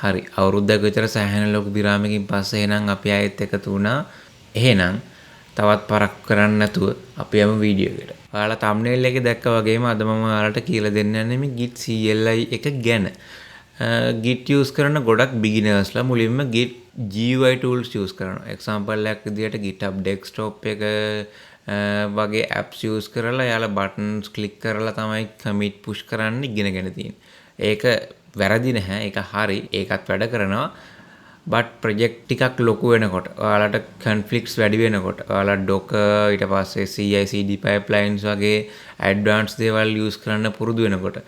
හරි. අවුරුද්දක් විතර සෑහෙන ලොකු විරාමකින් පස්සේ එහෙනම් අපි ආයෙත් එකතු වුණා. එහෙනම් තවත් පරක් කරන්න නැතුව අපි යමු වීඩියෝ එකට. ඔයාලා thumbnail එකේ දැක්කා වගේම අද මම ඔයාලට කියලා දෙන්න යන්නේ මේ Git CLI එක ගැන. Git use කරන ගොඩක් beginnersලා මුලින්ම Git GUI tools use කරනවා. example එකක් විදියට GitHub desktop එක වගේ apps use කරලා යාලා buttons click කරලා තමයි commit push කරන්න ඉගෙනගෙන තියෙන්නේ. ඒක වැරදි නැහැ. ඒක හරි. ඒකත් වැඩ කරනවා. but project ටිකක් ලොකු වෙනකොට ඔයාලට conflicts වැඩි වෙනකොට ඔයාලා docker ඊට පස්සේ CI CD pipelines වගේ advanced දේවල් use කරන්න පුරුදු වෙනකොට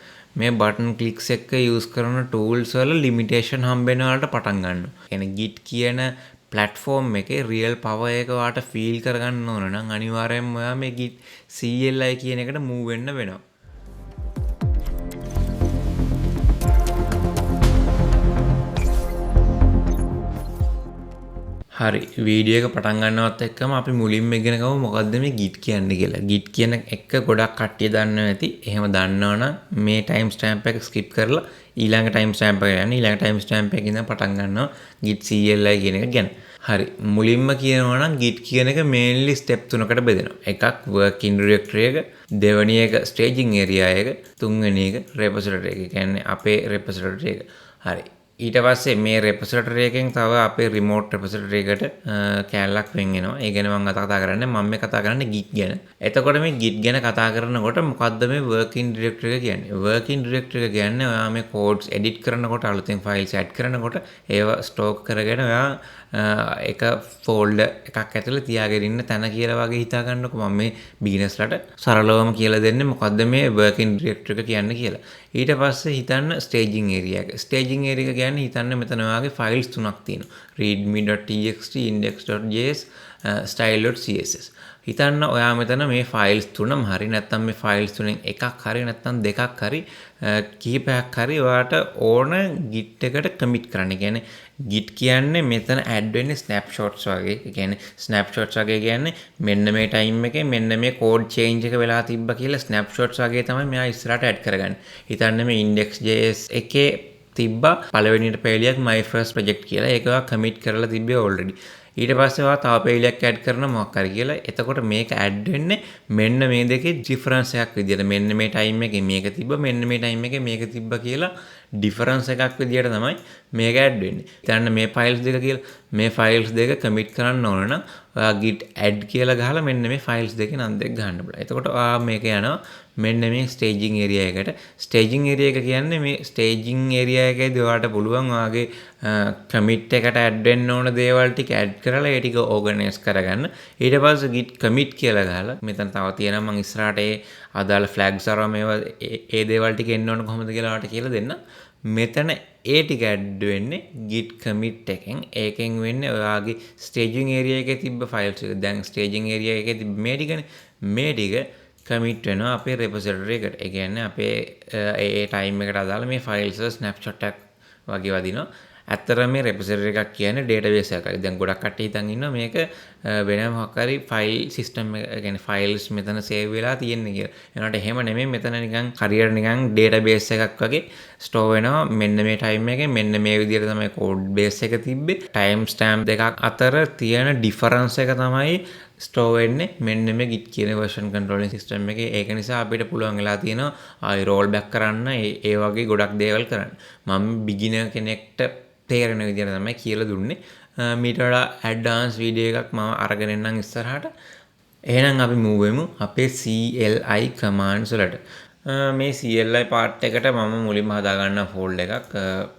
මේ button clicks එක use කරන tools වල limitation හම්බ වෙන වලට පටන් ගන්නවා. කියන්නේ Git කියන platform එකේ real power එක ඔයාලට feel කරගන්න ඕන නම් අනිවාර්යයෙන්ම ඔයා මේ Git CLI කියන එකට move වෙන්න වෙනවා. හරි වීඩියෝ එක පටන් ගන්නවත් එක්කම අපි මුලින්ම ඉගෙන ගමු මොකද්ද මේ Git කියන්නේ කියලා. Git කියන එක ගොඩක් කට්ටිය දන්නව ඇති. එහෙම දන්නවනම් මේ time stamp එක skip කරලා ඊළඟ time stamp එකට යන්න. ඊළඟ time stamp එකකින් ඉඳන් පටන් ගන්නවා Git CLI කියන එක ගැන. හරි මුලින්ම කියනවා නම් Git කියන එක mainly step තුනකට බෙදෙනවා. එකක් working directory එක, දෙවෙනි එක staging area එක, තුන්වෙනි එක repository එක. කියන්නේ අපේ repository එක. හරි ඊට පස්සේ මේ repository එකෙන් තව අපේ remote repository එකට කැලලක් වෙන් වෙනවා. ඒ ගැන මම කතා කරන්නේ මම මේ කතා කරන්නේ Git ගැන. එතකොට මේ Git ගැන කතා කරනකොට මොකද්ද මේ working directory එක කියන්නේ? working directory එක කියන්නේ ඔයා මේ codes edit කරනකොට අලුතෙන් files add කරනකොට ඒවා stock කරගෙන ඔයා එක folder එකක් ඇතුලේ තියාගෙන ඉන්න තැන කියලා වගේ හිතා ගන්නකො. මම මේ beginnersලට සරලවම කියලා දෙන්නේ මොකද්ද මේ working directory එක කියන්නේ කියලා. ඊට පස්සේ හිතන්න staging area එක. staging area එක කියන්නේ හිතන්න මෙතන ඔයාගේ files තුනක් තියෙනවා. readme.txt, index.js, style.css. හිතන්න ඔයා මෙතන මේ files තුනම හරි නැත්නම් මේ files තුනෙන් එකක් හරි නැත්නම් දෙකක් හරි කිහිපයක් හරි ඔයාට ඕන Git එකට commit කරන්න. කියන්නේ Git කියන්නේ මෙතන add වෙන්නේ snapshots වගේ. ඒ කියන්නේ snapshots වගේ කියන්නේ මෙන්න මේ time එකේ මෙන්න මේ code change එක වෙලා තිබ්බා කියලා snapshots වගේ තමයි මෙයා ඉස්සරහට add කරගන්නේ. හිතන්න මේ index.js එකේ තිබ්බා පළවෙනියට පෙළියක් my first project කියලා. ඒක ඔයා commit කරලා තිබ්බේ already. ඊට පස්සේ ඔයා තව පෙළියක් add කරන මොකක් හරි කියලා. එතකොට මේක add වෙන්නේ මෙන්න මේ දෙකේ difference එකක් විදියට. මෙන්න මේ time එකේ මේක තිබ්බා මෙන්න මේ time එකේ මේක තිබ්බා කියලා difference එකක් විදියට තමයි මේක add වෙන්නේ. හිතන්න මේ files දෙක කියලා මේ files දෙක commit කරන්න ඕන නම් ඔයා git add කියලා ගහලා මෙන්න මේ files දෙකේ නම් දෙක ගන්න බලන්න. එතකොට ඔයා මේක යනවා මෙන්න මේ staging area එකට. staging area එක කියන්නේ මේ staging area එකේදී ඔයාලට පුළුවන් ඔයාගේ commit එකට add වෙන්න ඕන දේවල් ටික add කරලා ඒ ටික organize කරගන්න. ඊට පස්සේ git commit කියලා ගහලා මෙතන තව තියෙනවා මම ඉස්සරහට ඒ අදාළ flags අරව මේවා ඒ දේවල් ටික එන්න ඕන කොහොමද කියලා ඔයාලට කියලා දෙන්න. මෙතන ඒ ටික add වෙන්නේ git commit එකෙන්. ඒකෙන් වෙන්නේ ඔයාගේ staging area එකේ තිබ්බ files එක. දැන් staging area එකේ තිබ්බ මේ ටිකනේ. මේ ටික commit වෙනවා අපේ repository එකට. ඒ කියන්නේ අපේ ඒ time එකට අදාළ මේ files වල snapshot එකක් වගේ වදිනවා. ඇත්තටම මේ repository එකක් කියන්නේ database එකක්. දැන් ගොඩක් කට්ටිය හිතන් ඉන්නවා මේක වෙන මොකක් හරි file system එක කියන්නේ files මෙතන save වෙලා තියෙන්නේ කියලා. ඒනට එහෙම නෙමෙයි මෙතන නිකන් හරියට නිකන් database එකක් වගේ store වෙනවා. මෙන්න මේ time එකේ මෙන්න මේ විදිහට තමයි code base එක තිබ්බේ. time stamp දෙකක් අතර තියෙන difference එක තමයි store වෙන්නේ මෙන්න මේ Git කියන version controlling system එකේ. ඒක නිසා අපිට පුළුවන් වෙලා තියෙනවා ආයි roll back කරන්න ඒ වගේ ගොඩක් දේවල් කරන්න. මම beginner කෙනෙක්ට තේරෙන විදිහට තමයි කියලා දුන්නේ. මීට වඩා advanced video එකක් මම අරගෙන එන්නම් ඉස්සරහට. එහෙනම් අපි move වෙමු අපේ CLI commands වලට. මේ CLI part එකට මම මුලින්ම හදා ගන්නවා folder එකක්.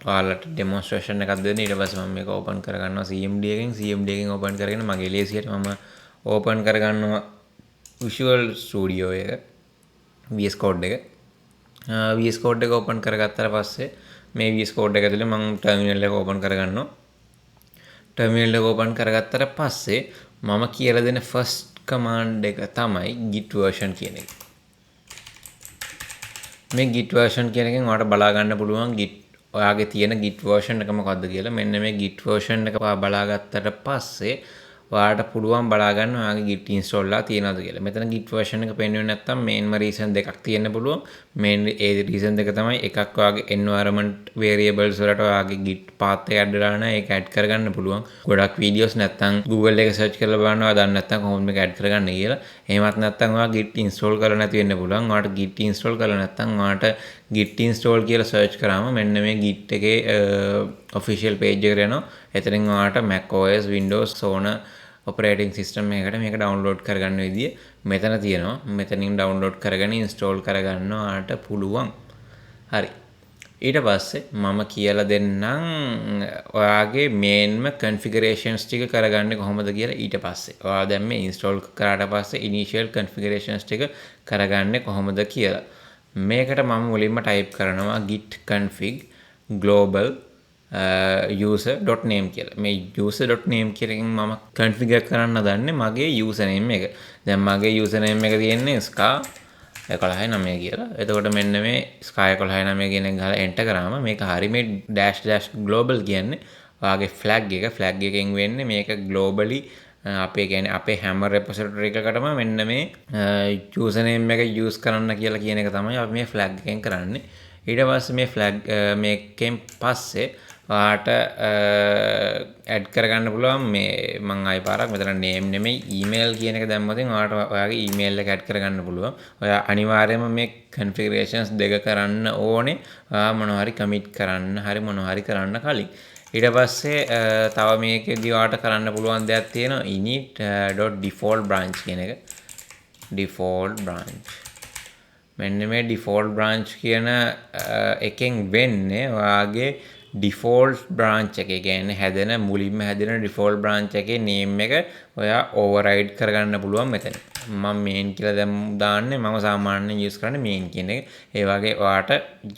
ඔයාලට demonstration එකක් දෙන්න. ඊට පස්සේ මම මේක open කරගන්නවා CMD එකෙන්. CMD එකෙන් open කරගෙන මගේ ලේසියට මම open කරගන්නවා Visual Studio එක. VS Code එක. VS Code එක open කරගත්තාට පස්සේ මේ VS Code එක ඇතුලේ මම terminal එක open කරගන්නවා. terminal එක open කරගත්තට පස්සේ මම කියලා දෙන first command එක තමයි git version කියන එක. මේ git version කියන එකෙන් ඔයාලට බලා ගන්න පුළුවන් git ඔයාගේ තියෙන git version එක මොකක්ද කියලා. මෙන්න මේ git version එක බලාගත්තට පස්සේ ඔයාලට පුළුවන් බලා ගන්න ඔයාගේ git install ලා තියෙනවද කියලා. මෙතන git version එක පෙන්වන්නේ නැත්නම් main reason දෙකක් තියෙන්න පුළුවන්. main ඒ reason දෙක තමයි එකක් ඔයාගේ environment variables වලට ඔයාගේ git path එක add වෙලා නැහැ. ඒක add කරගන්න පුළුවන්. ගොඩක් videos නැත්නම් Google එක search කරලා බලන්න ඔයා දන්නේ නැත්නම් කොහොමද මේක add කරගන්නේ කියලා. එහෙමත් නැත්නම් ඔයා git install කරලා නැති වෙන්න පුළුවන්. ඔයාට git install කරලා නැත්නම් ඔයාට git install කියලා search කරාම මෙන්න මේ git එකේ official page එකට යනවා. එතනින් ඔයාට Mac OS Windows Sona operating system එකකට මේක download කරගන්න විදිය මෙතන තියෙනවා. මෙතනින් download කරගෙන install කරගන්න ඔයාලට පුළුවන්. හරි. ඊට පස්සේ මම කියලා දෙන්නම් ඔයාගේ mainම configurations ටික කරගන්නේ කොහොමද කියලා ඊට පස්සේ. ඔයා දැන් මේ install කරාට පස්සේ initial configurations ටික කරගන්නේ කොහොමද කියලා. මේකට මම මුලින්ම type කරනවා git config global user.name කියලා. මේ user.name කියලකින් මම configure කරන්න දන්නේ මගේ username එක. දැන් මගේ username එක තියෙන්නේ ska 11.9 කියලා. එතකොට මෙන්න මේ ska 11.9 කියන එක ගහලා enter කරාම මේක හරි මේ --global කියන්නේ ඔයාගේ flag එක. flag එකෙන් වෙන්නේ මේක globally අපේ කියන්නේ අපේ හැම repository එකකටම මෙන්න මේ username එක use කරන්න කියලා කියන එක තමයි අපි මේ flag එකෙන් කරන්නේ. ඊට පස්සේ මේ flag මේකෙන් පස්සේ ඔයාට add කරගන්න පුළුවන් මේ මම ආයි පාරක් මෙතන name නෙමෙයි email කියන එක දැම්මොත් ඔයාට ඔයාගේ email එක add කරගන්න පුළුවන්. ඔයා අනිවාර්යයෙන්ම මේ configurations දෙක කරන්න ඕනේ. ඔයා මොනවා හරි commit කරන්න හරි මොනවා හරි කරන්න කලින්. ඊට පස්සේ තව මේකෙදී ඔයාට කරන්න පුළුවන් දෙයක් තියෙනවා init.default branch කියන එක. default branch. මෙන්න මේ default branch කියන එකෙන් වෙන්නේ ඔයාගේ default branch එකේ කියන්නේ හැදෙන මුලින්ම හැදෙන default branch එකේ name එක ඔයා override කරගන්න පුළුවන් මෙතන. මම main කියලා දාන්නේ මම සාමාන්‍යයෙන් use කරන්නේ main කියන එක. ඒ වගේ ඔයාට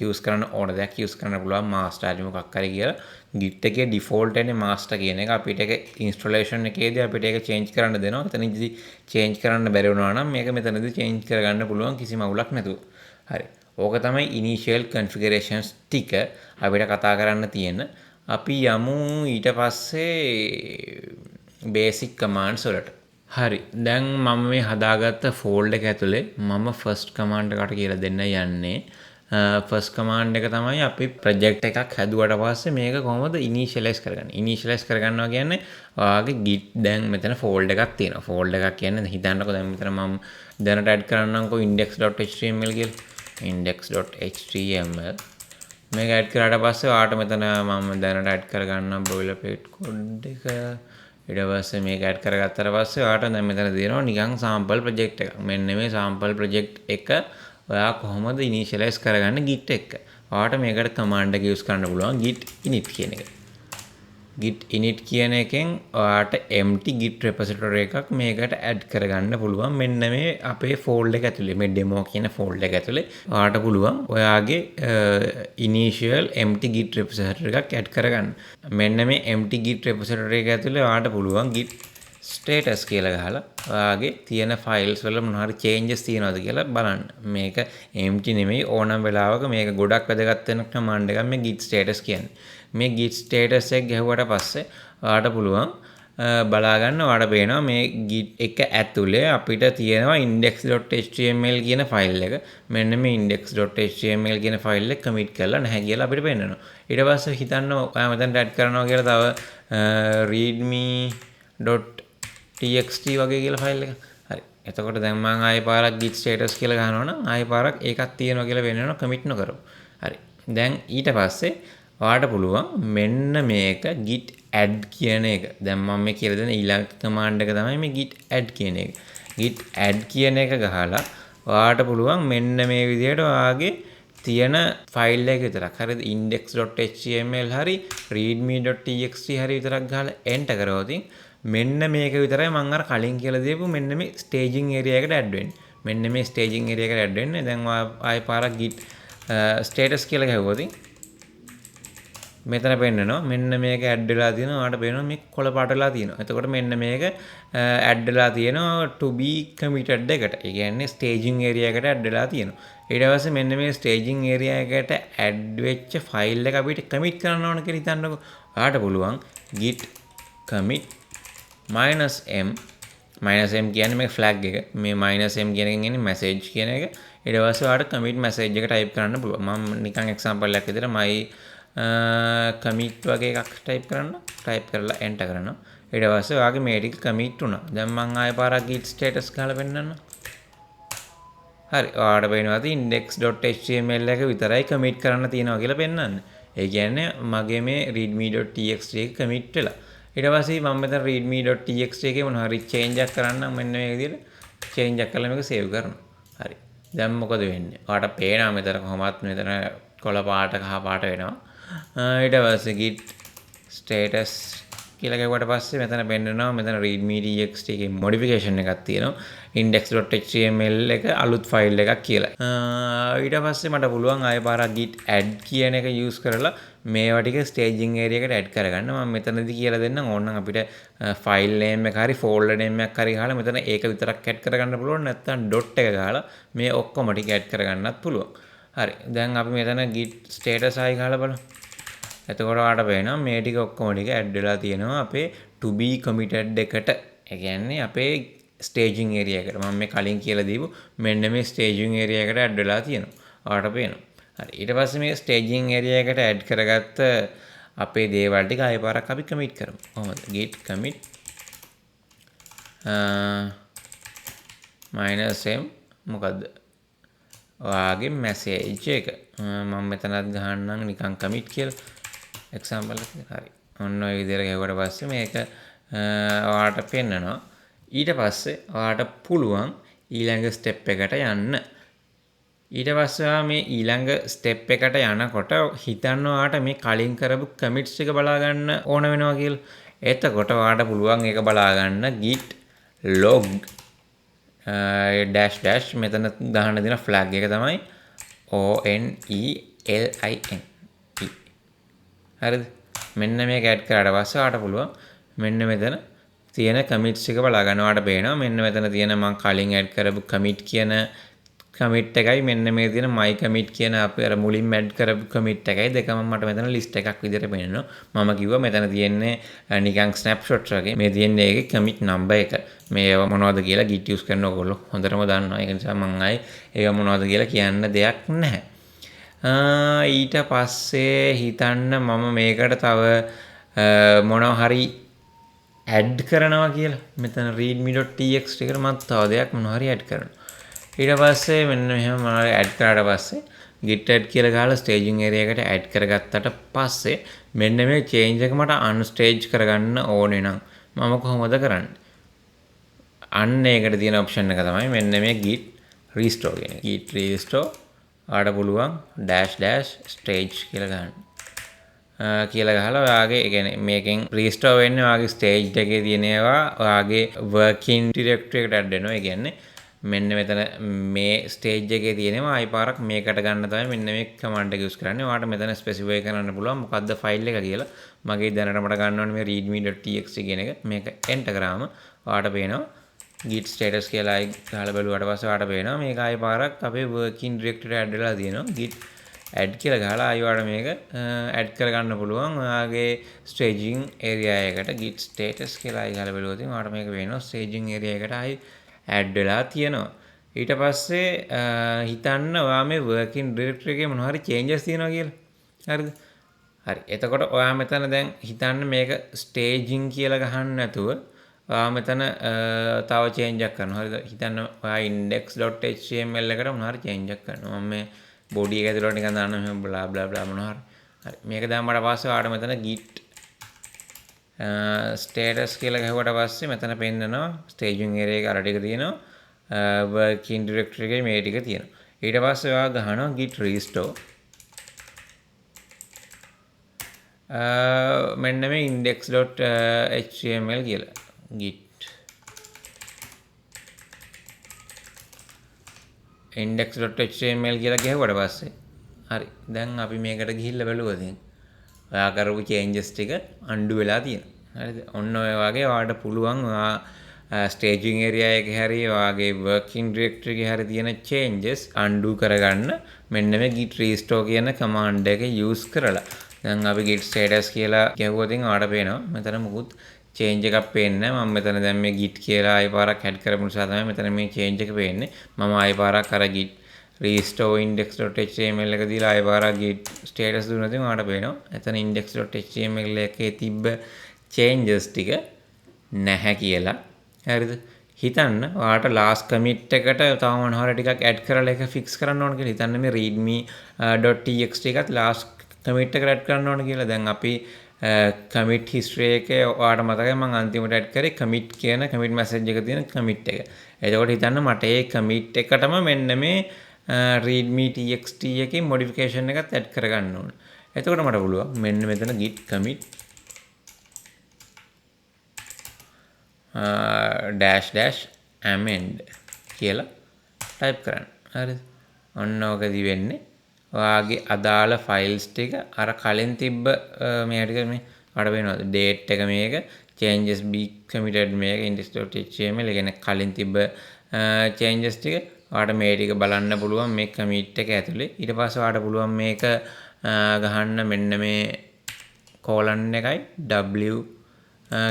use කරන්න ඕන දෙයක් use කරන්න පුළුවන් master හරි මොකක් හරි කියලා. git එකේ default එන්නේ master කියන එක. අපිට ඒක installation එකේදී අපිට ඒක change කරන්න දෙනවා. එතනදී change කරන්න බැරි වුණා නම් මේක මෙතනදී change කරගන්න පුළුවන් කිසිම අවුලක් නැතුව. හරි. ඕක තමයි initial configurations ටික අපිට කතා කරන්න තියෙන. අපි යමු ඊට පස්සේ basic commands වලට. හරි. දැන් මම මේ හදාගත්ත folder එක ඇතුලේ මම first command එකට කියලා දෙන්න යන්නේ. first command එක තමයි අපි project එකක් හැදුවට පස්සේ මේක කොහොමද initialize කරගන්නේ. initialize කරගන්නවා කියන්නේ ඔයාගේ git දැන් මෙතන folder එකක් තියෙනවා. folder එකක් කියන්නේ හිතන්නකෝ දැන් මෙතන මම දැනට add කරන්නම්කෝ index.html කියලා. index.html මේක add කරාට පස්සේ ඔයාට මෙතන මම දැනට add කරගන්නම් boilerplate code එක. ඊට පස්සේ මේක add කරගත්තාට පස්සේ ඔයාට දැන් මෙතන දෙනවා නිකන් sample project එකක්. මෙන්න මේ sample project එක ඔයා කොහොමද initialize කරගන්නේ git එක. ඔයාට මේකට command එක use කරන්න පුළුවන් git init කියන එක. git init කියන එකෙන් ඔයාට empty git repository එකක් මේකට add කරගන්න පුළුවන්. මෙන්න මේ අපේ folder එක ඇතුලේ මේ demo කියන folder එක ඇතුලේ ඔයාට පුළුවන් ඔයාගේ initial empty git repository එකක් add කරගන්න. මෙන්න මේ empty git repository එක ඇතුලේ ඔයාට පුළුවන් git status කියලා ගහලා ඔයාගේ තියෙන files වල මොන හරි changes තියෙනවද කියලා බලන්න. මේක empty නෙමෙයි ඕනම වෙලාවක මේක ගොඩක් වැදගත් වෙන command එකක් මේ git status කියන්නේ. මේ git status එක ගැහුවට පස්සේ ඔයාට පුළුවන් බලා ගන්න ඔයාට පේනවා මේ git එක ඇතුලේ අපිට තියෙනවා index.html කියන file එක. මෙන්න මේ index.html කියන file එක commit කරලා නැහැ කියලා අපිට පේනවා. ඊට පස්සේ හිතන්න ඔයා මෙතනට add කරනවා කියලා තව readme.txt වගේ කියලා file එක. හරි. එතකොට දැන් මම ආයෙ පාරක් git status කියලා ගහනවා නම් ආයෙ පාරක් ඒකක් තියෙනවා කියලා වෙනවා commit නොකරමු. හරි. දැන් ඊට පස්සේ ඔයාට පුළුවන් මෙන්න මේක git add කියන එක. දැන් මම මේ කියලා දෙන ඊළඟ command එක තමයි මේ git add කියන එක. git add කියන එක ගහලා ඔයාට පුළුවන් මෙන්න මේ විදිහට ඔයාගේ තියෙන ෆයිල් එක විතරක් හරිද index.html හරි readme.txt හරි විතරක් ගහලා enter කරවොත් මෙන්න මේක විතරයි මම අර කලින් කියලා දීපු මෙන්න මේ staging area එකට add වෙන්නේ. මෙන්න මේ staging area එකට add වෙන්නේ. දැන් ආයෙ පාරක් git status කියලා ගහුවොත් මෙතන පෙන්නනවා මෙන්න මේක ඇඩ් වෙලා තියෙනවා. ඔයාලට පේනවා මේ කොළ පාට වෙලා තියෙනවා. එතකොට මෙන්න මේක ඇඩ් වෙලා තියෙනවා to be committed එකට. ඒ කියන්නේ staging area එකට ඇඩ් වෙලා තියෙනවා. ඊට පස්සේ මෙන්න මේ staging area එකට ඇඩ් වෙච්ච file එක අපිට commit කරන්න ඕන කියලා හිතන්නකෝ. ඔයාලට පුළුවන් git commit -m -m කියන්නේ මේ ෆ්ලැග් එක. මේ -m කියන එකෙන් එන්නේ message කියන එක. ඊට පස්සේ ඔයාලට commit message එක type කරන්න පුළුවන්. මම නිකන් example එකක් විදිහට my commit වගේ එකක් type කරලා enter කරනවා. ඊට පස්සේ ඔයාගේ මේ ටික commit වුණා. දැන් මම ආයෙ පාරක් git status ගහලා පෙන්නන්නම්. හරි. ඔයාලට පේනවාද index.html එක විතරයි commit කරන්න තියෙනවා කියලා පෙන්නන්නේ. ඒ කියන්නේ මගේ මේ readme.txt එක commit වෙලා. ඊට පස්සේ මම මෙතන readme.txt එකේ මොනවා හරි change එකක් කරන්නම් මෙන්න මේ විදිහට change එකක් කරලා මේක save කරනවා. හරි. දැන් මොකද වෙන්නේ? ඔයාලට පේනවා මෙතන කොහොමත් මෙතන කොළ පාට කහ පාට වෙනවා. ඊට පස්සේ git status කියලා ගැහුවට පස්සේ මෙතන පෙන්නනවා මෙතන readme.txt එකේ modification එකක් තියෙනවා index.html එක අලුත් ෆයිල් එකක් කියලා. ඊට පස්සේ මට පුළුවන් ආයෙ පාරක් git add කියන එක use කරලා මේවා ටික staging area එකට add කරගන්න. මම මෙතනදී කියලා දෙන්නම් ඕනනම් අපිට file name එක හරි folder name එකක් හරි ගහලා මෙතන ඒක විතරක් add කරගන්න පුළුවන්. නැත්නම් dot එක ගහලා මේ ඔක්කොම ටික add කරගන්නත් පුළුවන්. හරි. දැන් අපි මෙතන git status ආයි ගහලා බලමු. එතකොට ඔයාලට පේනවා මේ ටික ඔක්කොම ටික ඇඩ් වෙලා තියෙනවා අපේ to be committed එකට. ඒ කියන්නේ අපේ staging area එකට. මම මේ කලින් කියලා දීපු මෙන්න මේ staging area එකට ඇඩ් වෙලා තියෙනවා. ඔයාලට පේනවා. හරි. ඊට පස්සේ මේ staging area එකට ඇඩ් කරගත්ත අපේ දේවල් ටික ආයෙ පාරක් අපි commit කරමු. කොහොමද? git commit -m මොකද්ද? ඔයාගේ message එක. මම මෙතනත් ගහන්නම් නිකන් commit කියලා. example එක හරි. ඔන්න ඔය විදිහට ගහුවට පස්සේ මේක ඔයාලට පෙන්නනවා. ඊට පස්සේ ඔයාලට පුළුවන් ඊළඟ step එකට යන්න. ඊට පස්සේ ඔයා මේ ඊළඟ step එකට යනකොට හිතන්න ඔයාලට මේ කලින් කරපු commits ටික බලා ගන්න ඕන වෙනවා කියලා. එතකොට ඔයාලට පුළුවන් ඒක බලා ගන්න git log dash මෙතන ගහන්න දෙන flag එක තමයි onelin. හරිද? මෙන්න මේක ඇඩ් කරාට පස්සේ ඔයාලට පුළුවන් මෙන්න මෙතන තියෙන commits එක බලා ගන්න. ඔයාලට පේනවා මෙන්න මෙතන තියෙන මම කලින් ඇඩ් කරපු commit කියන commit එකයි මෙන්න මේ තියෙන my commit කියන අපි අර මුලින්ම ඇඩ් කරපු commit එකයි දෙකම මට මෙතන list එකක් විදිහට පේනවා. මම කිව්වා මෙතන තියෙන්නේ නිකන් snapshot වගේ. මේ තියෙන්නේ ඒකේ commit number එක. මේව මොනවද කියලා git use කරන ඕගොල්ලෝ හොඳටම දන්නවා. ඒක නිසා මම ආයේ ඒව මොනවද කියලා කියන්න දෙයක් නැහැ. ඊට පස්සේ හිතන්න මම මේකට තව මොනවා හරි ඇඩ් කරනවා කියලා. මෙතන readme.txt එකට මම තව දෙයක් මොනවා හරි ඇඩ් කරනවා. ඊට පස්සේ මෙන්න මෙහෙම මොනවා හරි ඇඩ් කරාට පස්සේ git add කියලා ගහලා staging area එකට ඇඩ් කරගත්තට පස්සේ මෙන්න මේ change එක මට unstage කරගන්න ඕනේ නම් මම කොහොමද කරන්නේ? අන්න ඒකට තියෙන option එක තමයි මෙන්න මේ git restore කියන එක. git restore ආඩ පුළුවන් --stage කියලා ගන්න. කියලා ගහලා ඔයාගේ ඒ කියන්නේ මේකෙන් restore වෙන්නේ ඔයාගේ stage එකේ තියෙන ඒවා ඔයාගේ working directory එකට add වෙනවා. ඒ කියන්නේ මෙන්න මෙතන මේ stage එකේ තියෙනවා ආයි පාරක් මේකට ගන්න තමයි මෙන්න මේ command එක use කරන්නේ. ඔයාලට මෙතන specify කරන්න පුළුවන් මොකද්ද file එක කියලා. මගේ දැනට මට ගන්න ඕනේ මේ readme.txt කියන එක. මේක enter කරාම ඔයාලට පේනවා git status කියලා ආයි ගහලා බලුවාට පස්සේ ඔයාලට පේනවා මේක ආයි පාරක් අපේ working directory add වෙලා තියෙනවා. git add කියලා ගහලා ආයි ඔයාලට මේක add කරගන්න පුළුවන් ඔයාගේ staging area එකට git status කියලා ආයි ගහලා බලුවොත් ඔයාලට මේක වෙනවා staging area එකට ආයි add වෙලා තියෙනවා. ඊට පස්සේ හිතන්න ඔයා මේ working directory එකේ මොනවා හරි changes තියෙනවා කියලා. හරිද? හරි. එතකොට ඔයා මෙතන දැන් හිතන්න මේක staging කියලා ගහන්න නැතුව ඔයා මෙතන තව change එකක් කරනවා. හරිද? හිතන්න ඔයා index.html එකට මොනවා හරි change එකක් කරනවා. මම මේ body එක ඇතුළට නිකන් දාන්න මෙහෙම bla bla bla මොනවා හරි. හරි. මේක දැම්මට පස්සේ ඔයාට මෙතන git status කියලා ගහුවට පස්සේ මෙතන පෙන්නනවා staging area එක අර ටික තියෙනවා working directory එකේ මේ ටික තියෙනවා. ඊට පස්සේ ඔයා ගහනවා git restore මෙන්න මේ index.html කියලා git index.html කියලා ගහුවට පස්සේ හරි දැන් අපි මේකට ගිහිල්ලා බලුවා දැන් ඔයා කරපු changes ටික undo වෙලා තියෙනවා. හරිද? ඔන්න ඔය වගේ ඔයාලට පුළුවන් ඔයා staging area එකේ හරි ඔයාගේ working directory එකේ හරි තියෙන changes undo කරගන්න මෙන්න මේ git restore කියන command එක use කරලා. දැන් අපි git status කියලා ගැහුවොත් ඔයාලට පේනවා මෙතන මුකුත් චේන්ජ් එකක් පේන්නේ නැහැ. මම මෙතන දැන් මේ git කියලා ආයෙ පාරක් ඇඩ් කරපු නිසා තමයි මෙතන මේ චේන්ජ් එක පේන්නේ. මම ආයෙ පාරක් අර git restore index.html එක දීලා ආයෙ පාරක් git status දුන්නොත් ඔයාලට පේනවා. එතන index.html එකේ තිබ්බ changes ටික නැහැ කියලා. හරිද? හිතන්න ඔයාලට last commit එකට තව මොනවා ටිකක් add කරලා ඒක fix කරන්න ඕන කියලා. හිතන්න මේ readme.txt එකත් last commit එකට add කරන්න ඕන කියලා. දැන් අපි commit history එකේ ඔයාලට මතකයි මම අන්තිමට add කරේ commit කියන commit message එක තියෙන commit එක. එතකොට හිතන්න මට ඒ commit එකටම මෙන්න මේ readme.txt එකේ modification එකත් add කරගන්න ඕන. එතකොට මට පුළුවන් මෙන්න මෙතන git commit -amend කියලා ටයිප් කරන්න. හරිද? ඔන්න ඔකදී වෙන්නේ ඔයාගේ අදාළ ෆයිල්ස් ටික අර කලින් තිබ්බ මේ ටික මේ අර වෙනවද date එක මේක changes be committed මේක index.html ඒ කියන්නේ කලින් තිබ්බ changes ටික ඔයාලට මේ ටික බලන්න පුළුවන් මේ commit එක ඇතුලේ. ඊට පස්සේ ඔයාලට පුළුවන් මේක ගහන්න මෙන්න මේ colon එකයි w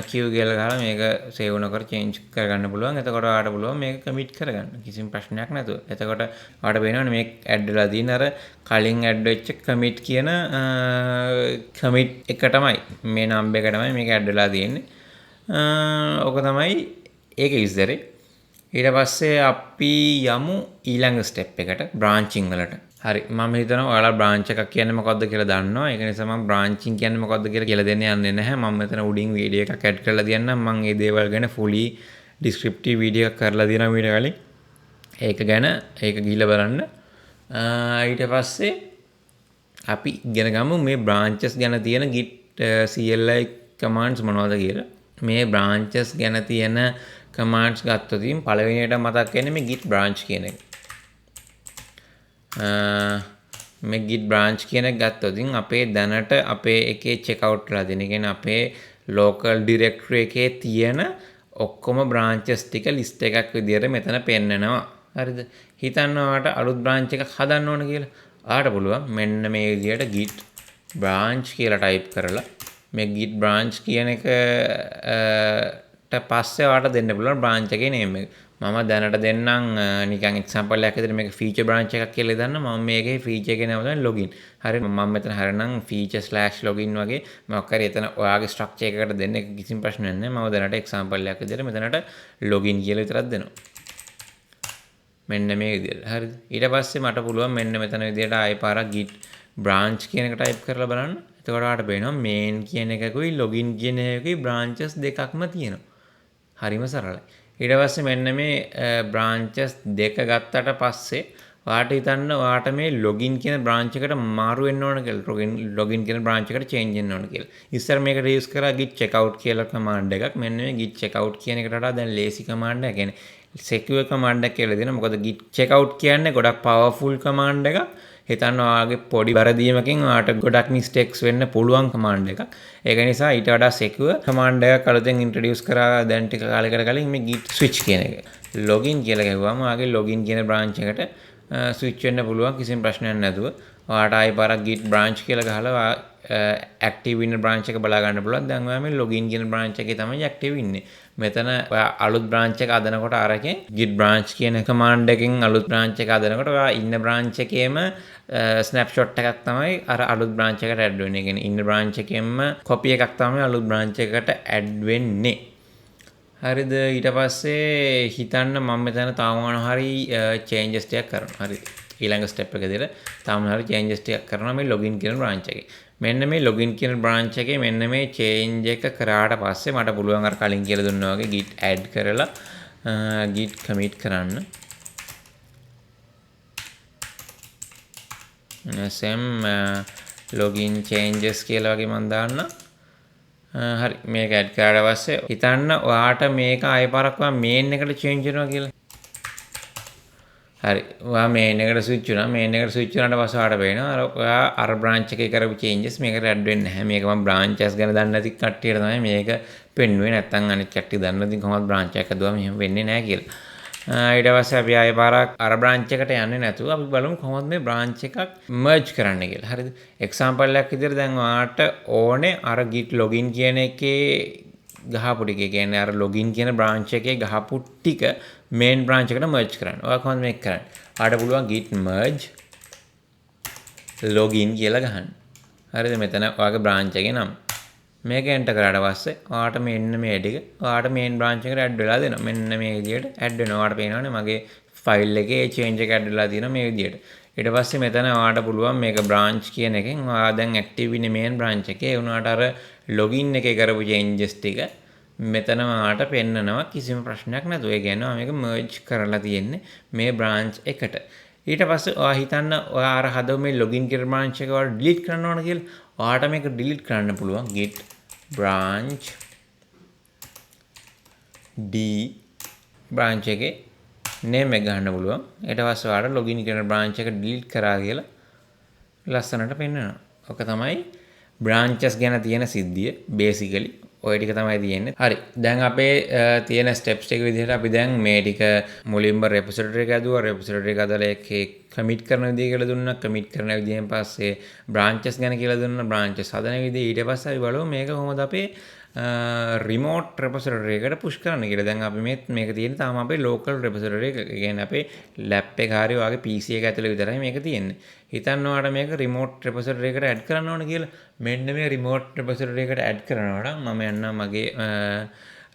q කියලා ගහලා මේක save නොකර change කරගන්න පුළුවන්. එතකොට ඔයාලට පුළුවන් මේක commit කරගන්න කිසිම ප්‍රශ්නයක් නැතුව. එතකොට ඔයාලට වෙනවනේ මේක add වෙලා තියෙන අර කලින් add වෙච්ච commit කියන commit එක තමයි මේ number එක තමයි මේක add වෙලා තියෙන්නේ. ඔක තමයි ඒක විස්තරේ. ඊට පස්සේ අපි යමු ඊළඟ step එකට branching වලට. හරි මම හිතනවා ඔයාලා branch එකක් කියන්නේ මොකක්ද කියලා දන්නවා. ඒක නිසා මම branching කියන්නේ මොකක්ද කියලා දෙන්න යන්නේ නැහැ. මම මෙතන උඩින් වීඩියෝ එකක් ඇඩ් කරලා තියන්නම්. මම මේ දේවල් ගැන fully descriptive වීඩියෝ එකක් කරලා තියෙනවා ඊට කලින්. ඒක ගැන ඒක ගිහිල්ලා බලන්න. ඊට පස්සේ අපි ඉගෙන ගමු මේ branches ගැන තියෙන git CLI commands මොනවද කියලා. මේ branches ගැන තියෙන commands ගත්තොත් පළවෙනියට මතක් වෙන්නේ මේ git branch කියන එක. මේ git branch කියන එක ගත්තොත් අපේ දැනට අපේ එකේ check out වෙලා තියෙන. කියන්නේ අපේ local directory එකේ තියෙන ඔක්කොම branches ටික list එකක් විදියට මෙතන පෙන්නනවා. හරිද? හිතන්න ඔයාලට අලුත් branch එකක් හදන්න ඕන කියලා. ඔයාලට පුළුවන් මෙන්න මේ විදියට git branch කියලා type කරලා මේ git branch කියන එකට පස්සේ ඔයාලට දෙන්න පුළුවන් branch එකේ name එක. මම දැනට දෙන්නම් නිකන් එක්සැම්පල් එකක් විදිහට මේක feature branch එකක් කියලා දාන්න. මම මේකේ feature එකේ නම තමයි login. හරි මම මෙතන හරිනම් feature/login වගේ මොකක් හරි එතන ඔයාගේ structure එකකට දෙන්න කිසිම ප්‍රශ්නයක් නැහැ. මම දැනට එක්සැම්පල් එකක් විදිහට මෙතනට login කියලා විතරක් දෙනවා. මෙන්න මේ විදිහට. හරිද? ඊට පස්සේ මට පුළුවන් මෙන්න මෙතන විදිහට ආයෙ පාරක් git branch කියන එක type කරලා බලන්න. එතකොට ඔයාලට පේනවා main කියන එකකුයි login කියන එකකුයි branches දෙකක්ම තියෙනවා. හරිම සරලයි. ඊට පස්සේ මෙන්න මේ branches දෙක ගත්තට පස්සේ ඔයාට හිතන්න ඔයාට මේ login කියන branch එකට මාරු වෙන්න ඕන කියලා. login කියන branch එකට change වෙන්න ඕන කියලා. ඉස්සර මේකට use කරා git checkout කියලා command එකක්. මෙන්න මේ git checkout කියන එකට වඩා දැන් lazy command එක. කියන්නේ secure command එක කියලා දෙනවා. මොකද git checkout කියන්නේ ගොඩක් powerful command එකක්. හිතන්න ඔයාගේ පොඩි වැරදීමකින් ඔයාට ගොඩක් mistakes වෙන්න පුළුවන් command එකක්. ඒක නිසා ඊට වඩා secure command එකක් අලුතෙන් introduce කරා දැන් ටික කාලයකට කලින් මේ git switch කියන එක. login කියලා ගහුවාම ඔයාගේ login කියන branch එකට switch වෙන්න පුළුවන් කිසිම ප්‍රශ්නයක් නැතුව. ඔයාට ආයෙ පාරක් git branch කියලා ගහලා active ඉන්න branch එක බලා ගන්න පුළුවන්. දැන් ඔයා මේ login කියන branch එකේ තමයි active ඉන්නේ. මෙතන ඔයා අලුත් branch එක හදනකොට අරකින් git branch කියන command එකෙන් අලුත් branch එක හදනකොට ඔයා ඉන්න branch එකේම snapshot එකක් තමයි අර අලුත් branch එකට add වෙන්නේ. ඒ කියන්නේ ඉන්න branch එකෙන්ම copy එකක් තමයි අලුත් branch එකට add වෙන්නේ. හරිද? ඊට පස්සේ හිතන්න මම මෙතන තාම මොනවා හරි changes ටිකක් කරනවා. හරිද? ඊළඟ step එක විදිහට තාම හරි changes ටිකක් කරනවා මේ login කියන branch එකේ. මෙන්න මේ login කියන branch එකේ මෙන්න මේ change එක කරාට පස්සේ මට පුළුවන් අර කලින් කියලා දුන්නා වගේ git add කරලා git commit කරන්න. same login changes කියලා වගේ මම දාන්න. හරි මේක add කරාට පස්සේ හිතන්න ඔයාට මේක ආයෙ පාරක් main එකට change වෙනවා කියලා. හරි ඔයා main එකට switch වුණා. main එකට switch වුණාට පස්සේ ඔයාට පේනවා ඔයා අර branch එකේ කරපු changes මේකට add වෙන්නේ නැහැ. මේක මම branches ගැන දන්නේ නැති කට්ටියට තමයි මේක පෙන්වුවේ. නැත්තම් අනිත් කට්ටිය දන්නේ නැති කොහොමද branch එකක් හදුවා මෙහෙම වෙන්නේ නැහැ කියලා. ඊට පස්සේ අපි ආයෙ පාරක් අර branch එකට යන්නේ නැතුව අපි බලමු කොහොමද මේ branch එකක් merge කරන්න කියලා. හරිද? example එකක් විදිහට දැන් ඔයාට ඕනේ අර git login කියන එකේ ගහපු ටික කියන්නේ අර login කියන branch එකේ ගහපු ටික main branch එකට merge කරන්න. ඔයා කොහොමද මේක කරන්නේ? ආට පුළුවන් git merge login කියලා ගහන්න. හරිද? මෙතන ඔයාගේ branch එකේ නම. මේක enter කරාට පස්සේ ඔයාට මෙන්න මේ ටික ඔයාට main branch එකට add වෙලා දෙනවා. මෙන්න මේ විදිහට add වෙනවා. ඔයාට පේනවනේ මගේ file එකේ change එක add වෙලා තියෙනවා මේ විදිහට. ඊට පස්සේ මෙතන ඔයාට පුළුවන් මේක branch කියන එකෙන් ඔයා දැන් active ඉන්නේ main branch එකේ. ඒ වුණාට අර login එකේ කරපු changes ටික මෙතන ඔයාට පෙන්නනවා කිසිම ප්‍රශ්නයක් නැතුව. ඒ කියන්නේ මේක merge කරලා තියෙන්නේ මේ branch එකට. ඊට පස්සේ ඔයා හිතන්න ඔයා අර හදව මේ login කියන branch එක ඔයාලා delete කරන්න ඕන කියලා. ඔයාට මේක delete කරන්න පුළුවන් git branch d branch එකේ name එක ගන්න පුළුවන්. ඊට පස්සේ ඔයාලට login කරන branch එක delete කරා කියලා ලස්සනට පෙන්නනවා. ඔක තමයි branches ගැන තියෙන සිද්ධිය basically. ඔය ටික තමයි තියෙන්නේ. හරි. දැන් අපේ තියෙන steps ටික විදිහට අපි දැන් මේ ටික මුලින්ම repository එක ඇදුවා. repository එක ඇදලා ඒකේ commit කරන විදිහ කියලා දුන්නා. commit කරන විදිහෙන් පස්සේ branches ගැන කියලා දුන්නා. branches හදන විදිහ ඊට පස්සේ අපි බලමු මේක කොහොමද අපේ remote repository එකට push කරන්න කියලා. දැන් අපි මේක තියෙන්නේ තාම අපේ local repository එක. ඒ කියන්නේ අපේ lab එක හරිය වගේ PC එක ඇතුලේ විතරයි මේක තියෙන්නේ. හිතන්න ඔයාලට මේක remote repository එකට add කරන්න ඕන කියලා. මෙන්න මේ remote repository එකට add කරනවා නම් මම යන්නම් මගේ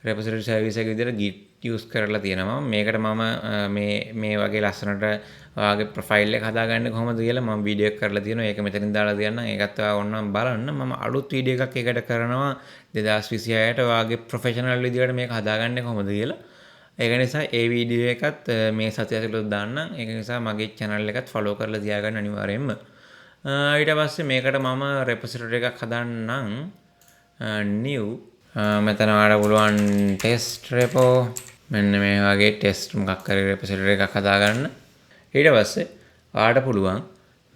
repository service එක විදිහට git use කරලා තියෙනවා. මේකට මම මේ වගේ ලස්සනට ඔයාගේ profile එක හදාගන්නේ කොහොමද කියලා මම වීඩියෝ එකක් කරලා තියෙනවා. ඒක මෙතනින් දාලා තියන්නම්. ඒකත් ඔයා ඕනනම් බලන්න. මම අලුත් වීඩියෝ එකක් එකට කරනවා 2026ට ඔයාගේ professional විදිහට මේක හදාගන්නේ කොහොමද කියලා. ඒක නිසා ඒ වීඩියෝ එකත් මේ සතිය ඇතුළත දාන්නම්. ඒක නිසා මගේ channel එකත් follow කරලා තියාගන්න අනිවාර්යයෙන්ම. ඊට පස්සේ මේකට මම repository එකක් හදන්නම්. new මෙතන ඔයාලට පුළුවන් test repo මෙන්න මේ වගේ test මොකක් හරි repository එකක් හදාගන්න. ඊට පස්සේ ඔයාලට පුළුවන්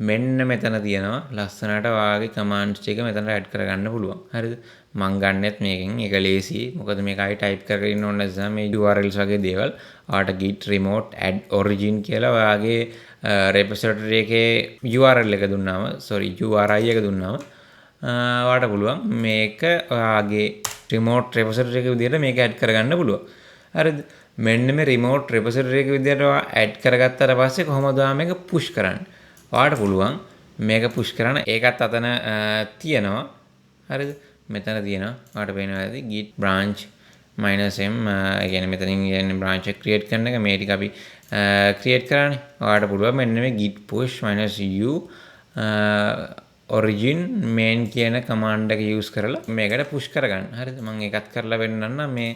මෙන්න මෙතන තියෙනවා ලස්සනට ඔයාගේ commands ටික මෙතනට add කරගන්න පුළුවන්. හරිද? මං ගන්නෙත් මේකෙන්. ඒක ලේසි. මොකද මේක ආයි type කරගෙන ඉන්න ඕන නිසා මේ URLs වගේ දේවල් ඔයාලට git remote add origin කියලා ඔයාගේ repository එකේ URL එක දුන්නාම URI එක දුන්නාම ඔයාලට පුළුවන් මේක ඔයාගේ remote repository එක විදිහට මේක add කරගන්න පුළුවන්. හරිද? මෙන්න මේ remote repository එක විදිහට ඔයා add කරගත්තාට පස්සේ කොහොමද ඔයා මේක push කරන්නේ? ඔයාලට පුළුවන් මේක push කරන්න. ඒකත් අතන තියෙනවා. හරිද? මෙතන තියෙනවා. ඔයාලට පේනවා ඇති git branch -m ඒ කියන්නේ මෙතනින් කියන්නේ branch එක create කරන එක මේ ටික අපි create කරානේ. ඔයාලට පුළුවන් මෙන්න මේ git push -u origin main කියන command එක use කරලා මේකට push කරගන්න. හරිද? මම ඒකත් කරලා වෙන්නන්න මේ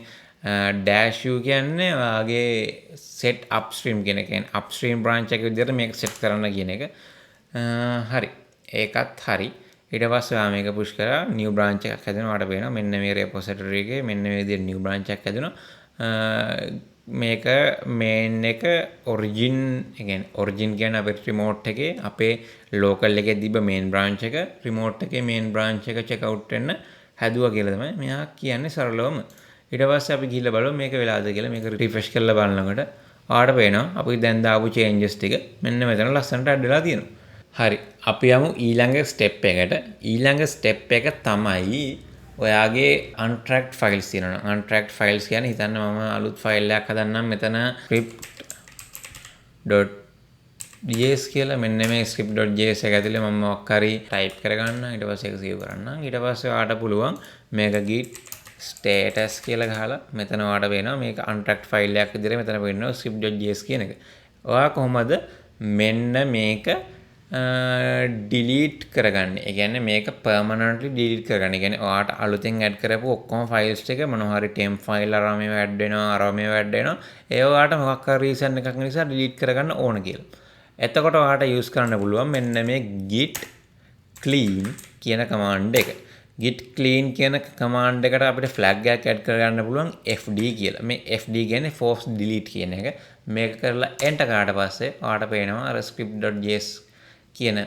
dash u කියන්නේ ඔයාගේ set upstream කියන එක. කියන්නේ upstream branch එක විදිහට මේක set කරන්න කියන එක. හරි. ඒකත් හරි. ඊට පස්සේ ඔයා මේක push කරා new branch එකක් හැදෙනවා. ඔයාලට පේනවා මෙන්න මේ repository එකේ මෙන්න මේ විදිහට new branch එකක් හැදෙනවා. මේක main එක origin කියන්නේ origin කියන්නේ අපේ remote එකේ අපේ local එකේ තිබ්බ main branch එක remote එකේ main branch එක check out වෙන්න හැදුවා කියලා තමයි මෙයා කියන්නේ සරලවම. ඊට පස්සේ අපි ගිහිල්ලා බලමු මේක වෙලාද කියලා. මේක refresh කරලා බලනකොට ඔයාලට පේනවා අපි දැන් දාපු changes ටික මෙන්න මෙතන ලස්සනට add වෙලා තියෙනවා. හරි. අපි යමු ඊළඟ step එකට. ඊළඟ step එක තමයි ඔයාගේ untracked files තියෙනවා. untracked files කියන්නේ හිතන්න මම අලුත් file එකක් හදන්නම් මෙතන script.js කියලා. මෙන්න මේ script.js එක ඇතුලේ මම මොකක් හරි type කරගන්න. ඊට පස්සේ ඒක save කරන්නම්. ඊට පස්සේ ඔයාලට පුළුවන් මේක git status කියලා ගහලා මෙතන ඔයාලට වෙනවා මේක untracked file එකක් විදිහට මෙතන වෙනවා script.js කියන එක. ඔයා කොහොමද මෙන්න මේක delete කරගන්න. ඒ කියන්නේ මේක permanently delete කරගන්න. ඒ කියන්නේ ඔයාට අලුතෙන් add කරපු ඔක්කොම files ටික මොනවා හරි temp file අරම මේව add වෙනවා අරම මේව add වෙනවා. ඒ ඔයාට මොකක් හරි reason එකක් නිසා delete කරගන්න ඕන කියලා. එතකොට ඔයාට use කරන්න පුළුවන් මෙන්න මේ git clean කියන command එක. git clean කියන command එකට අපිට flag එකක් add කරගන්න පුළුවන් fd කියලා. මේ fd කියන්නේ force delete කියන එක. මේක කරලා enter කරාට පස්සේ ඔයාට පේනවා අර script.js කියන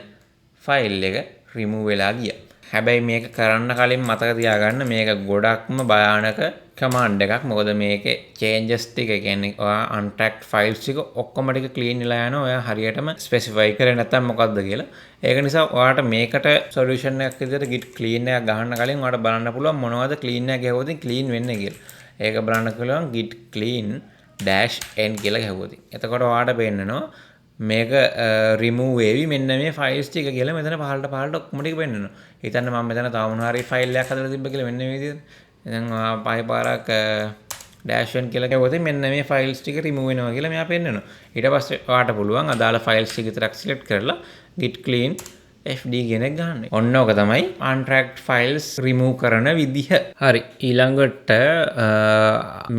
ෆයිල් එක remove වෙලා ගියා. හැබැයි මේක කරන්න කලින් මතක තියාගන්න මේක ගොඩක්ම භයානක කමාන්ඩ් එකක්. මොකද මේකේ චේන්ජස් ටික කියන්නේ ඔයා අන්ට්‍රැක්ට් ෆයිල්ස් ටික ඔක්කොම ටික ක්ලීන් වෙලා යනවා. ඔයා හරියටම ස්පෙસિෆයි කරේ නැත්නම් මොකද්ද කියලා. ඒක නිසා ඔයාට මේකට සොලියුෂන් එකක් විදිහට git clean එකක් ගහන්න කලින් ඔයාට බලන්න පුළුවන් මොනවද clean එක ගහුවොත් clean වෙන්නේ කියලා. ඒක බලන්න පුළුවන් git clean -n කියලා ගහුවොත්. එතකොට ඔයාට පේන්නනවා මේක රිමූව් වේවි මෙන්න මේ ෆයිල්ස් ටික කියලා මෙතන පහළට ඔක්කොම ටික පෙන්නනවා. හිතන්න මම මෙතන තව මොනවා හරි ෆයිල් එකක් හදලා තිබ්බ කියලා මෙන්න මේ විදිහට. දැන් පහේ පාරක් -n කියලා ගහුවොත් මෙන්න මේ ෆයිල්ස් ටික රිමූව් වෙනවා කියලා මෙයා පෙන්නනවා. ඊට පස්සේ ඔයාට පුළුවන් අදාළ ෆයිල්ස් ටික විතරක් සිලෙක්ට් කරලා git clean fd කියන එක ගන්න. ඔන්න ඕක තමයි untracked files remove කරන විදිහ. හරි ඊළඟට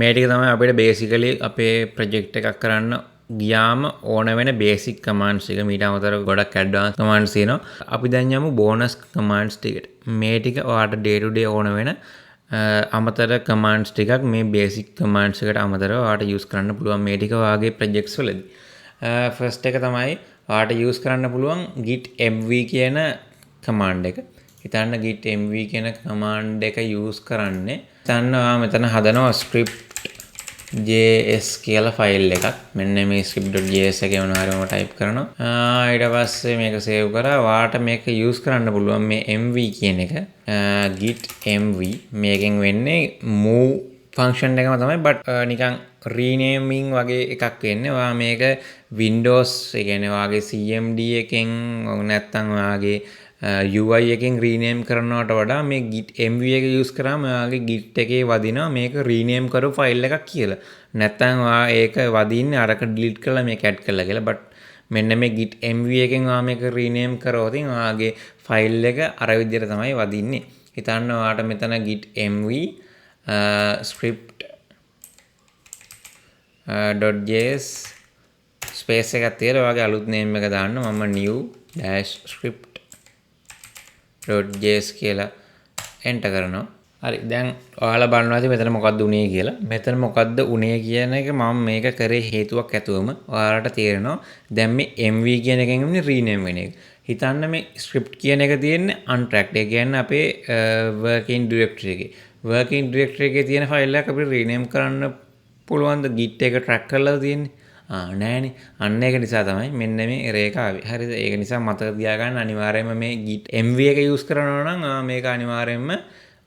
මේ ටික තමයි අපිට basically අපේ project එකක් කරන්න ගියාම ඕන වෙන බේසික් කමාන්ඩ්ස් ටික. මීට අමතරව ගොඩක් ඇඩ්වාන්ස් කමාන්ඩ්ස් තියෙනවා. අපි දැන් යමු බෝනස් කමාන්ඩ්ස් ටිකට. මේ ටික ඔයාලට day to day ඕන වෙන අමතර කමාන්ඩ්ස් ටිකක් මේ බේසික් කමාන්ඩ්ස් එකට අමතරව ඔයාලට යූස් කරන්න පුළුවන් මේ ටික ඔයාගේ ප්‍රොජෙක්ට්ස් වලදී. ෆස්ට් එක තමයි ඔයාලට යූස් කරන්න පුළුවන් git mv කියන කමාන්ඩ් එක. හිතන්න git mv කියන කමාන්ඩ් එක යූස් කරන්නේ හිතන්න ඔයා මෙතන හදනවා script js කියලා ෆයිල් එකක්. මෙන්න මේ script.js එකේ මොනවා හරි මම ටයිප් කරනවා. ඊට පස්සේ මේක සේව් කරා. ඔයාට මේක යූස් කරන්න පුළුවන් මේ mv කියන එක. git mv මේකෙන් වෙන්නේ move ෆන්ක්ෂන් එකම තමයි but නිකන් රීනේමින් වගේ එකක් වෙන්නේ. ඔයා මේක Windows ඒ කියන්නේ ඔයාගේ CMD එකෙන් නැත්නම් ඔයාගේ UI එකෙන් රීනේම් කරනවට වඩා මේ git mv එක යූස් කරාම ඔයාගේ git එකේ වදිනවා මේක රීනේම් කරපු ෆයිල් එකක් කියලා. නැත්නම් ඔයා ඒක වදින්නේ අරක delete කරලා මේක add කරලා කියලා. but මෙන්න මේ git mv එකෙන් ඔයා මේක රීනේම් කරොත් ඔයාගේ ෆයිල් එක අර විදිහට තමයි වදින්නේ. හිතන්න ඔයාට මෙතන git mv script.js ස්පේස් එකක් තියලා ඔයාගේ අලුත් නේම් එක දාන්න. මම new -script.js කියලා enter කරනවා. හරි දැන් ඔයාලා බලනවා ඉතින් මෙතන මොකද්ද උනේ කියලා. මෙතන මොකද්ද උනේ කියන එක මම මේක කරේ හේතුවක් ඇතුවම ඔයාලට තේරෙනවා. දැන් මේ mv කියන එකෙන් ඉන්නේ rename වෙන එක. හිතන්න මේ script කියන එක තියෙන්නේ untracked. ඒ කියන්නේ අපේ working directory එකේ. working directory එකේ තියෙන ෆයිල් එකක් අපිට rename කරන්න පුළුවන් ද git එක track කරලා තියෙන්නේ? නෑනේ. අන්න ඒක නිසා තමයි මෙන්න මේ error එක ආවේ. හරිද? ඒක නිසා මතක තියාගන්න අනිවාර්යයෙන්ම මේ git mv එක use කරනවා නම් මේක අනිවාර්යයෙන්ම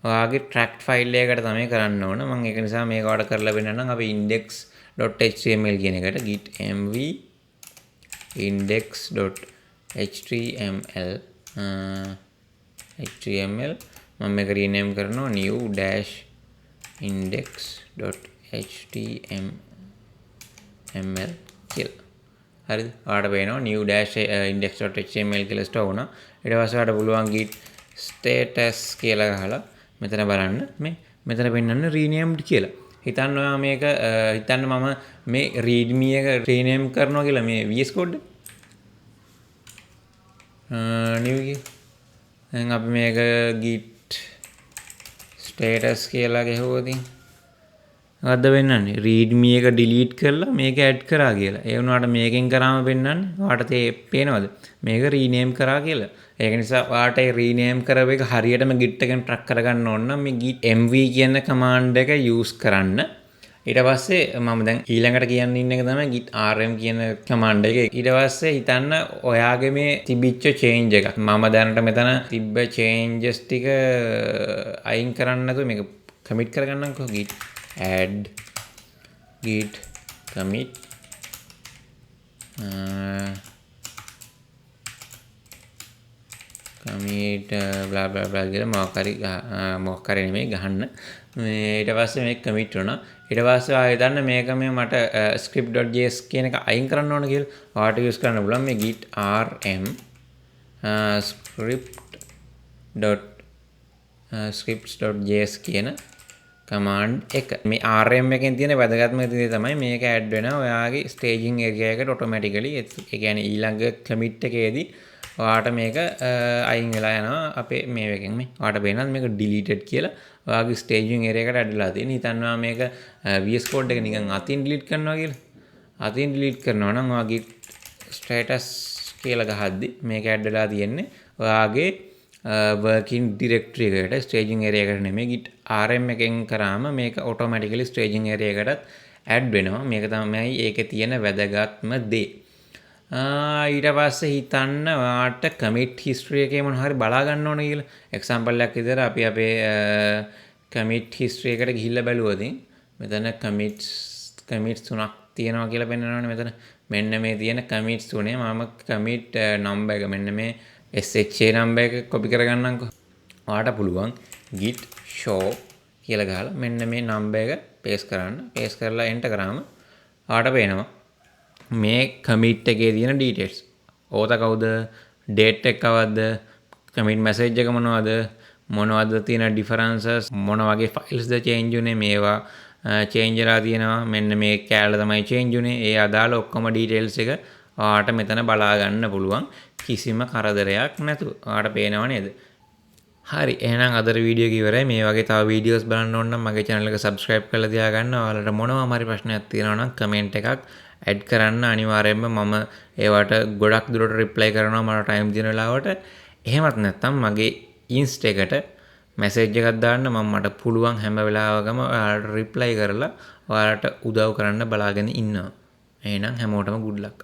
ඔයාගේ tracked file එකකට තමයි කරන්න ඕන. මම ඒක නිසා මේක වඩ කරලා වෙනනම් අපි index.html කියන එකට git mv index.html html මම මේක rename කරනවා new -index.html කියලා. හරිද? ඔයාලට පේනවා new index.html කියලා ස්ටෝර් වුණා. ඊට පස්සේ ඔයාලට පුළුවන් git status කියලා ගහලා මෙතන බලන්න මෙතන පෙන්නන්න renamed කියලා. හිතන්න ඔයා මේක හිතන්න මම මේ readme එක rename කරනවා කියලා මේ VS Code new එක. දැන් අපි මේක git status කියලා ගහුවොත් මොකද්ද වෙන්නන්නේ? readme එක delete කරලා මේක add කරා කියලා. ඒ වුණාට මේකෙන් කරාම වෙන්නන්නේ ඔයාට පේනවද? මේක rename කරා කියලා. ඒක නිසා ඔයාට ඒ rename කරව එක හරියටම git එකෙන් track කරගන්න ඕන නම් මේ git mv කියන command එක use කරන්න. ඊට පස්සේ මම දැන් ඊළඟට කියන්න ඉන්න එක තමයි git rm කියන command එක. ඊට පස්සේ හිතන්න ඔයාගේ මේ තිබිච්ච change එක. මම දැනට මෙතන තිබ්බ changes ටික අයින් කරන්න නැතුව මේක commit කරගන්නම්කෝ. git add git commit commit blah blah blah කියලා මොකක් හරි නෙමෙයි ගහන්න. ඊට පස්සේ මේක commit වුණා. ඊට පස්සේ ආයෙ දන්න මේක මේ මට script.js කියන එක අයින් කරන්න ඕන කියලා. ඔයාට use කරන්න පුළුවන් මේ git rm scripts.js කියන command එක. මේ rm එකෙන් තියෙන වැදගත්ම දේ තමයි මේක add වෙනවා ඔයාගේ staging area එකට automatically. ඒ කියන්නේ ඊළඟ commit එකේදී ඔයාට මේක අයින් වෙලා යනවා අපේ මේ එකෙන් මේ. ඔයාට පේනවාද මේක deleted කියලා ඔයාගේ staging area එකට add වෙලා තියෙන. හිතන්නවා මේක VS Code එක නිකන් අතින් delete කරනවා කියලා. අතින් delete කරනවා නම් ඔයාගේ status කියලා ගහද්දි මේක add වෙලා තියෙන්නේ ඔයාගේ working directory එකට staging area එකට නෙමෙයි git rm එකෙන් කරාම මේක automatically staging area එකටත් add වෙනවා. මේක තමයි ඒකේ තියෙන වැදගත්ම දේ. ඊට පස්සේ හිතන්න ඔයාට commit history එකේ මොන හරි බලා ගන්න ඕන කියලා. example එකක් විදිහට අපි අපේ commit history එකට ගිහිල්ලා බැලුවොත් මෙතන commits තුනක් තියෙනවා කියලා පෙන්නනවානේ මෙතන. මෙන්න මේ තියෙන commits තුනේ මම commit number එක මෙන්න මේ SHA number එක copy කරගන්නම්කෝ. ඔයාට පුළුවන් git show කියලා ගහලා මෙන්න මේ number එක paste කරන්න. paste කරලා enter කරාම ඔයාට පේනවා මේ commit එකේ තියෙන details. ඕත කවුද? date එක කවද්ද? commit message එක මොනවද තියෙන differences මොන වගේ files ද change උනේ මේවා change වෙලා තියෙනවා. මෙන්න මේ කැලේ තමයි change උනේ. ඒ අදාළ ඔක්කොම details එක ඔයාට මෙතන බලා ගන්න පුළුවන්. කිසිම කරදරයක් නැතුව. ඔයාට පේනව නේද? හරි. එහෙනම් අද වීඩියෝ එක ඉවරයි. මේ වගේ තව වීඩියෝස් බලන්න ඕන නම් මගේ channel එක subscribe කරලා තියාගන්න. ඔයාලට මොනවා හරි ප්‍රශ්නයක් තියෙනවා නම් comment එකක් add කරන්න. අනිවාර්යයෙන්ම මම ඒවට ගොඩක් දුරට reply කරනවා මට time දින වෙලාවට. එහෙමත් නැත්නම් මගේ Insta එකට message එකක් දාන්න. මට පුළුවන් හැම වෙලාවකම ඔයාලට reply කරලා ඔයාලට උදව් කරන්න බලාගෙන ඉන්නවා. එහෙනම් හැමෝටම good luck.